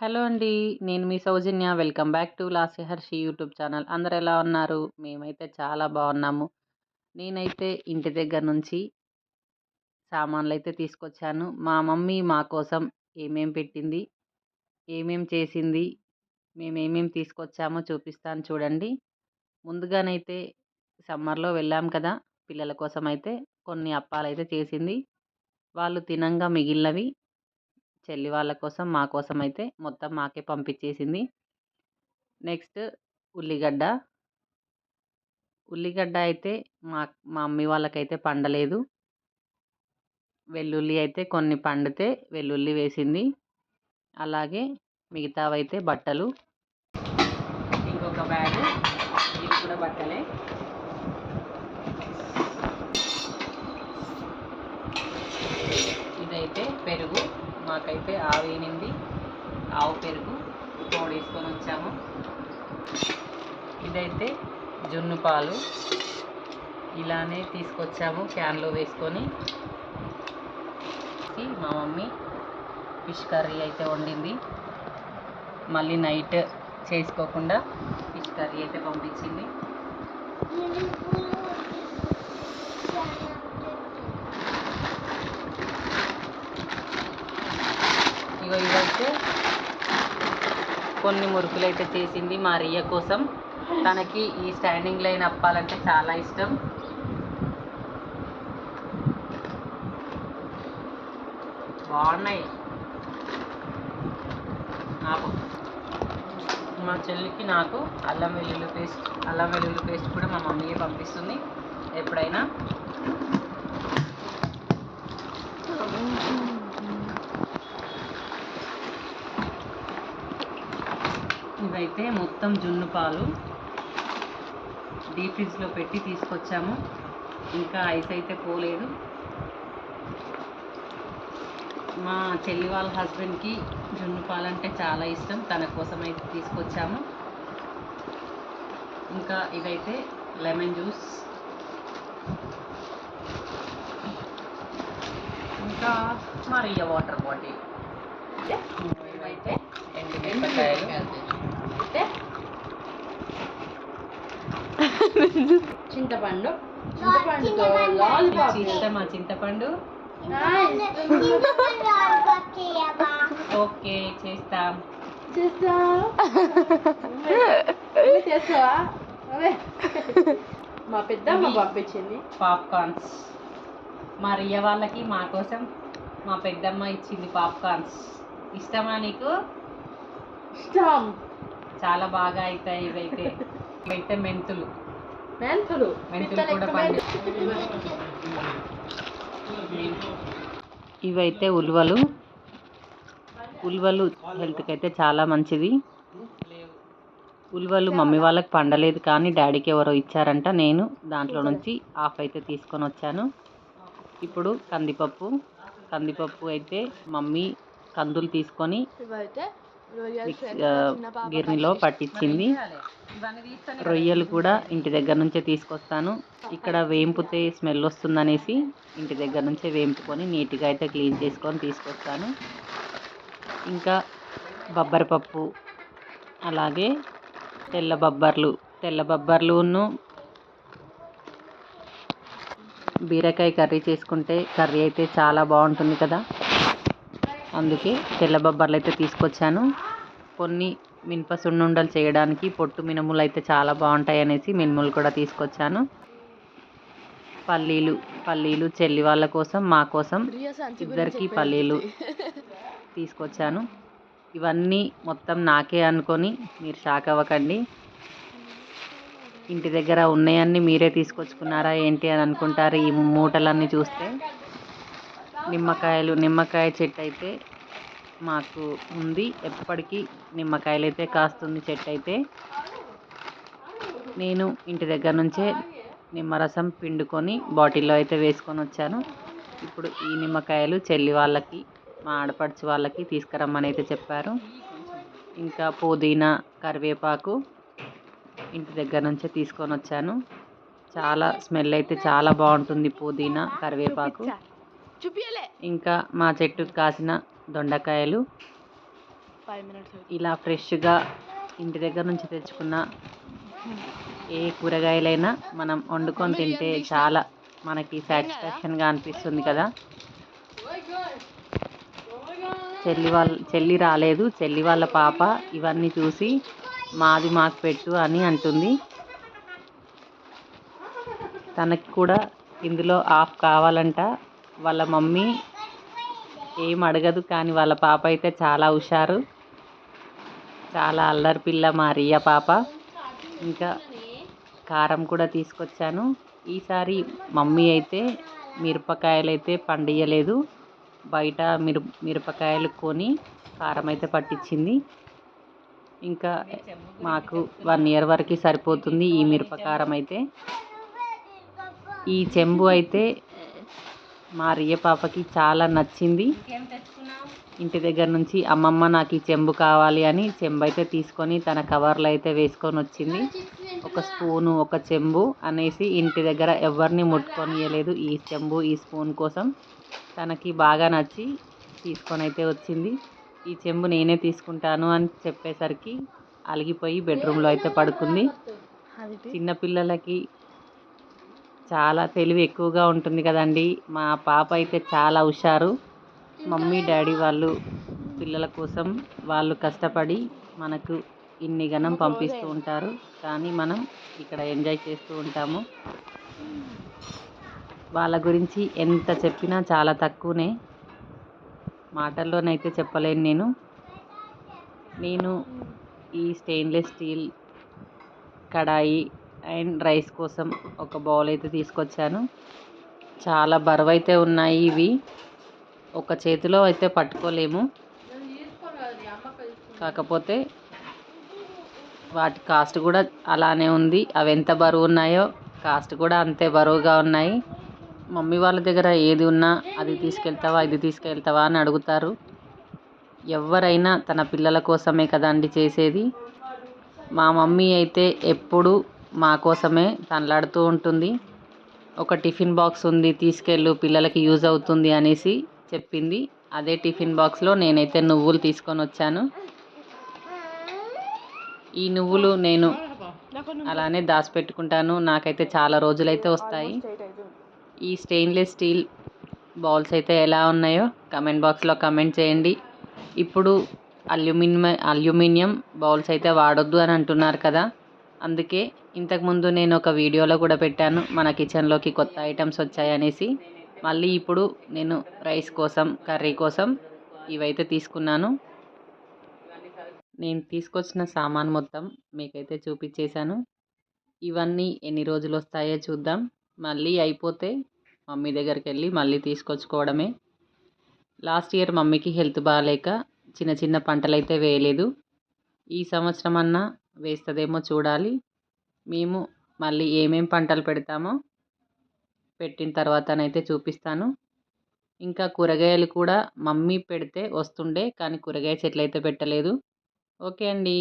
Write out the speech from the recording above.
Hello అండి. నేను మీ Soujanya. Welcome back to Lasya Harshi YouTube channel. అందరూ ఎలా ఉన్నారు? మేమైతే చాలా బాగున్నాము. నేనైతే ఇంటి దగ్గర నుంచి సామాన్లయితే తీసుకొచ్చాను. మా మమ్మీ మా కోసం ఏమేం పెట్టింది, ఏమేం చేసింది, మేమేమేం తీసుకొచ్చామో చూపిస్తాను చూడండి. ముందుగానైతే సమ్మర్‌లో వెళ్ళాం కదా! పిల్లల కోసమైతే కొన్ని అప్పాలైతే చేసింది. వాళ్ళు తినంగా మిగిలినవి చెల్లి వాళ్ళ కోసం, మా కోసం అయితే మొత్తం మాకే పంపించేసింది. నెక్స్ట్ ఉల్లిగడ్డ. ఉల్లిగడ్డ అయితే మా మా మమ్మీ వాళ్ళకైతే పండలేదు. వెల్లుల్లి అయితే కొన్ని పండితే వెల్లుల్లి వేసింది. అలాగే మిగతావైతే బట్టలు. ఇంకొక బ్యాగు, ఇది కూడా బట్టలే. ఇదైతే పెరుగు. మాకైతే ఆవేనింది. ఆవు పెరుగు తోడేసుకొని వచ్చాము. ఇదైతే జున్ను పాలు ఇలానే తీసుకొచ్చాము క్యాన్లో వేసుకొని. మా మమ్మీ ఫిష్ కర్రీ అయితే వండింది. మళ్ళీ నైట్ చేసుకోకుండా ఫిష్ కర్రీ అయితే పంపించింది. ఇవైతే కొన్ని మురుకులు అయితే చేసింది మా రియ కోసం. తనకి ఈ స్టాండింగ్ లైన్ అప్పాలంటే చాలా ఇష్టం. బాగున్నాయి. నాకు మా చెల్లికి నాకు అల్లం వెల్లుల్లి పేస్ట్ కూడా మా మమ్మీయే పంపిస్తుంది ఎప్పుడైనా. ఇవైతే మొత్తం జున్ను పాలు డీప్ ఫ్రిడ్జ్లో పెట్టి తీసుకొచ్చాము. ఇంకా ఐస్ అయితే పోలేదు. మా చెల్లి వాళ్ళ హస్బెండ్కి జున్ను పాలు అంటే చాలా ఇష్టం. తన కోసం అయితే తీసుకొచ్చాము. ఇంకా ఇదైతే లెమన్ జ్యూస్. ఇంకా మరియా వాటర్ బాటిల్. ఇవైతే ఎండుమిరపకాయలు. చింతపండు. ఇష్టమా చింతపండు? ఓకే, చేస్తావా? మా పెద్దమ్మ పంపించింది పాప్కార్న్స్. మా రియ వాళ్ళకి మా కోసం మా పెద్దమ్మ ఇచ్చింది పాప్కార్న్స్. ఇష్టమా నీకు? ఇష్టం. చాలా బాగా అవుతాయి. ఇవైతే మెంతులు కూడా పండి. ఇవైతే ఉలువలు హెల్త్కి అయితే చాలా మంచిది. ఉలువలు మమ్మీ వాళ్ళకి పండలేదు కానీ డాడీకి ఎవరో ఇచ్చారంట. నేను దాంట్లో నుంచి హాఫ్ అయితే తీసుకొని వచ్చాను. ఇప్పుడు కందిపప్పు అయితే మమ్మీ కందులు తీసుకొని గిర్నీలో పట్టించింది. రొయ్యలు కూడా ఇంటి దగ్గర నుంచే తీసుకొస్తాను. ఇక్కడ వేంపితే స్మెల్ వస్తుందనేసి ఇంటి దగ్గర నుంచే వేంపుకొని నీట్గా అయితే క్లీన్ చేసుకొని తీసుకొస్తాను. ఇంకా బొబ్బరిపప్పు, అలాగే తెల్ల బొబ్బర్లును బీరకాయ కర్రీ చేసుకుంటే కర్రీ అయితే చాలా బాగుంటుంది కదా. అందుకే తెల్ల బొబ్బర్లు అయితే తీసుకొచ్చాను. కొన్ని మినప సున్నుండలు చేయడానికి పొట్టు మినుములు అయితే చాలా బాగుంటాయి అనేసి మినుములు కూడా తీసుకొచ్చాను. పల్లీలు చెల్లి వాళ్ళ కోసం, మా కోసం ఇద్దరికి పల్లీలు తీసుకొచ్చాను. ఇవన్నీ మొత్తం నాకే అనుకొని మీరు షాక్ అవ్వకండి. ఇంటి దగ్గర ఉన్నాయన్నీ మీరే తీసుకొచ్చుకున్నారా ఏంటి అని అనుకుంటారు ఈ మూటలన్నీ చూస్తే. నిమ్మకాయ చెట్టు అయితే మాకు ఉంది. ఎప్పటికీ నిమ్మకాయలు అయితే కాస్తుంది చెట్టు అయితే. నేను ఇంటి దగ్గర నుంచే నిమ్మరసం పిండుకొని బాటిల్లో అయితే వేసుకొని వచ్చాను. ఇప్పుడు ఈ నిమ్మకాయలు చెల్లి వాళ్ళకి, మా ఆడపడుచు వాళ్ళకి తీసుకురమ్మని అయితే చెప్పారు. ఇంకా పుదీనా, కరివేపాకు ఇంటి దగ్గర నుంచే తీసుకొని వచ్చాను. చాలా స్మెల్ అయితే చాలా బాగుంటుంది పుదీనా, కరివేపాకు. ఇంకా మా చెట్టుకు కాసిన దొండకాయలు, 5 minutes ఇలా ఫ్రెష్గా ఇంటి దగ్గర నుంచి తెచ్చుకున్న ఏ కూరగాయలైనా మనం వండుకొని తింటే చాలా మనకి సాటిస్ఫాక్షన్గా అనిపిస్తుంది కదా. చెల్లి రాలేదు, చెల్లి వాళ్ళ పాప ఇవన్నీ చూసి మాది మాకు పెట్టు అని అంటుంది. తనకి కూడా ఇందులో ఆఫ్ కావాలంట. వాళ్ళ మమ్మీ ఏం అడగదు, కానీ వాళ్ళ పాప అయితే చాలా హుషారు, చాలా అల్లరి పిల్ల మా రియా పాప. ఇంకా కారం కూడా తీసుకొచ్చాను. ఈసారి మమ్మీ అయితే మిరపకాయలు అయితే పండియలేదు, బయట మిరపకాయలు కొని కారం అయితే పట్టించింది. ఇంకా మాకు 1 year వరకు సరిపోతుంది ఈ మిరపకారం అయితే. ఈ చెంబు అయితే మా రియ పాపకి చాలా నచ్చింది. ఇంటి దగ్గర నుంచి అమ్మమ్మ నాకు ఈ చెంబు కావాలి అని చెంబు అయితే తీసుకొని తన కవర్లో అయితే వేసుకొని వచ్చింది. ఒక స్పూను ఒక చెంబు అనేసి ఇంటి దగ్గర ఎవరిని ముట్టుకొనియలేదు. ఈ చెంబు ఈ స్పూన్ కోసం తనకి బాగా నచ్చి తీసుకొని అయితే వచ్చింది. ఈ చెంబు నేనే తీసుకుంటాను అని చెప్పేసరికి అలిగిపోయి బెడ్రూమ్లో అయితే పడుకుంది. చిన్నపిల్లలకి చాలా తెలివి ఎక్కువగా ఉంటుంది కదండి. మా పాప అయితే చాలా హుషారు. మమ్మీ డాడీ వాళ్ళు పిల్లల కోసం వాళ్ళు కష్టపడి మనకు ఇన్ని గణం పంపిస్తూ ఉంటారు, కానీ మనం ఇక్కడ ఎంజాయ్ చేస్తూ ఉంటాము. వాళ్ళ గురించి ఎంత చెప్పినా చాలా తక్కువనే, మాటల్లోనైతే చెప్పలేను. నేను ఈ stainless steel kadai and rice కోసం ఒక బౌల్ అయితే తీసుకొచ్చాను. చాలా బరువైతే ఉన్నాయి ఇవి, ఒక చేతిలో అయితే పట్టుకోలేము. కాకపోతే వాటి కాస్ట్ కూడా అలానే ఉంది. అవి ఎంత బరువు ఉన్నాయో కాస్ట్ కూడా అంతే బరువుగా ఉన్నాయి. మమ్మీ వాళ్ళ దగ్గర ఏది ఉన్నా అది తీసుకెళ్తావా ఇది తీసుకెళ్తావా అని అడుగుతారు. ఎవరైనా తన పిల్లల కోసమే కదండి చేసేది. మా మమ్మీ అయితే ఎప్పుడు మా కోసమే తనలాడుతూ ఉంటుంది. ఒక టిఫిన్ బాక్స్ ఉంది, తీసుకెళ్ళు పిల్లలకి యూజ్ అవుతుంది అనేసి చెప్పింది. అదే టిఫిన్ బాక్స్లో నేనైతే నువ్వులు తీసుకొని వచ్చాను. ఈ నువ్వులు నేను అలానే దాచిపెట్టుకుంటాను, నాకైతే చాలా రోజులైతే వస్తాయి. ఈ స్టెయిన్లెస్ స్టీల్ బౌల్స్ అయితే ఎలా ఉన్నాయో కమెంట్ బాక్స్లో కమెంట్ చేయండి. ఇప్పుడు అల్యూమినియం బౌల్స్ అయితే వాడొద్దు అని అంటున్నారు కదా, అందుకే ఇంతకుముందు నేను ఒక వీడియోలో కూడా పెట్టాను మన కిచెన్లోకి కొత్త ఐటమ్స్ వచ్చాయి అనేసి. మళ్ళీ ఇప్పుడు నేను రైస్ కోసం కర్రీ కోసం ఇవైతే తీసుకున్నాను. నేను తీసుకొచ్చిన సామాన్ మొత్తం మీకైతే చూపించేశాను. ఇవన్నీ ఎన్ని రోజులు వస్తాయో చూద్దాం. మళ్ళీ అయిపోతే మమ్మీ దగ్గరికి వెళ్ళి మళ్ళీ తీసుకొచ్చుకోవడమే. లాస్ట్ ఇయర్ మమ్మీకి హెల్త్ బాగాలేక చిన్న చిన్న పంటలైతే వేయలేదు. ఈ సంవత్సరం అన్నా వేస్తుందేమో చూడాలి. మేము మళ్ళీ ఏమేం పంటలు పెడతామో పెట్టిన తర్వాతనైతే చూపిస్తాను. ఇంకా కూరగాయలు కూడా మమ్మీ పెడితే వస్తుండే, కానీ కూరగాయ చెట్లు అయితే పెట్టలేదు. ఓకే అండి.